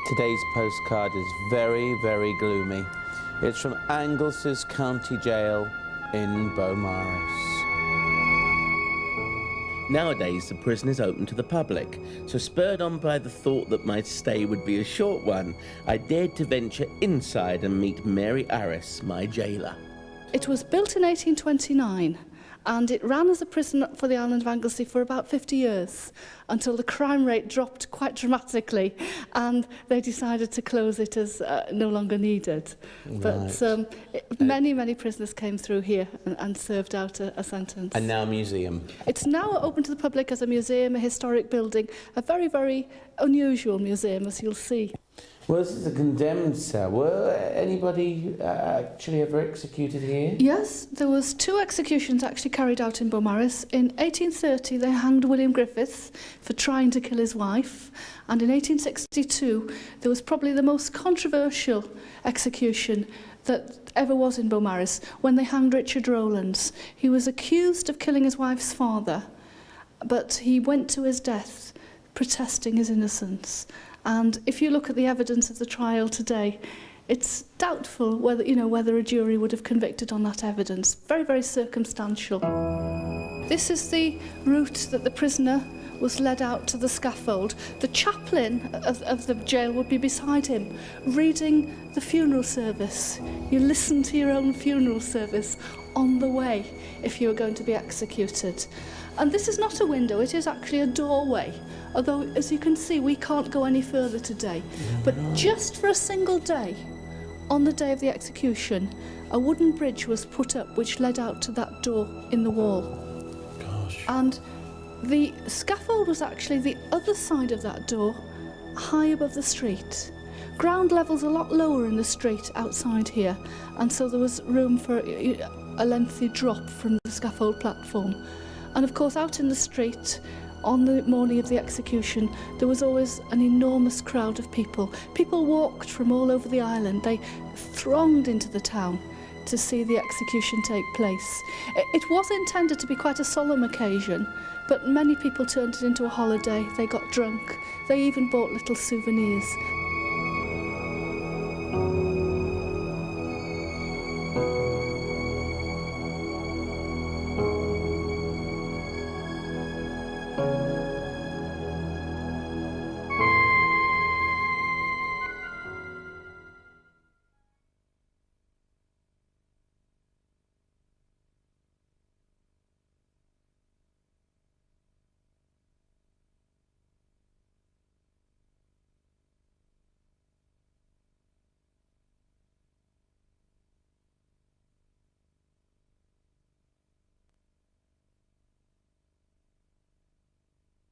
Today's postcard is very, very gloomy. It's from Anglesey's County Jail in Beaumaris. Nowadays, the prison is open to the public, so spurred on by the thought that my stay would be a short one, I dared to venture inside and meet Mary Arris, my jailer. It was built in 1829 and it ran as a prison for the island of Anglesey for about 50 years until the crime rate dropped quite dramatically and they decided to close it as no longer needed. Right. But many prisoners came through here and served out a sentence. And now a museum. It's now open to the public as a museum, a historic building, a very, very unusual museum, as you'll see. Well, this is a condemned cell. Were anybody actually ever executed here? Yes, there was 2 executions actually carried out in Beaumaris. In 1830, they hanged William Griffiths for trying to kill his wife. And in 1862, there was probably the most controversial execution that ever was in Beaumaris, when they hanged Richard Rowlands. He was accused of killing his wife's father, but he went to his death protesting his innocence. And if you look at the evidence of the trial today, it's doubtful whether a jury would have convicted on that evidence. Very, very circumstantial. This is the route that the prisoner was led out to the scaffold. The chaplain of the jail would be beside him, reading the funeral service. You listen to your own funeral service on the way if you were going to be executed. And this is not a window, it is actually a doorway. Although, as you can see, we can't go any further today. But just for a single day, on the day of the execution, a wooden bridge was put up which led out to that door in the wall. Gosh. And the scaffold was actually the other side of that door, high above the street. Ground level's a lot lower in the street outside here, and so there was room for a lengthy drop from the scaffold platform. And of course, out in the street, on the morning of the execution, there was always an enormous crowd of people. People walked from all over the island. They thronged into the town to see the execution take place. It was intended to be quite a solemn occasion, but many people turned it into a holiday. They got drunk. They even bought little souvenirs.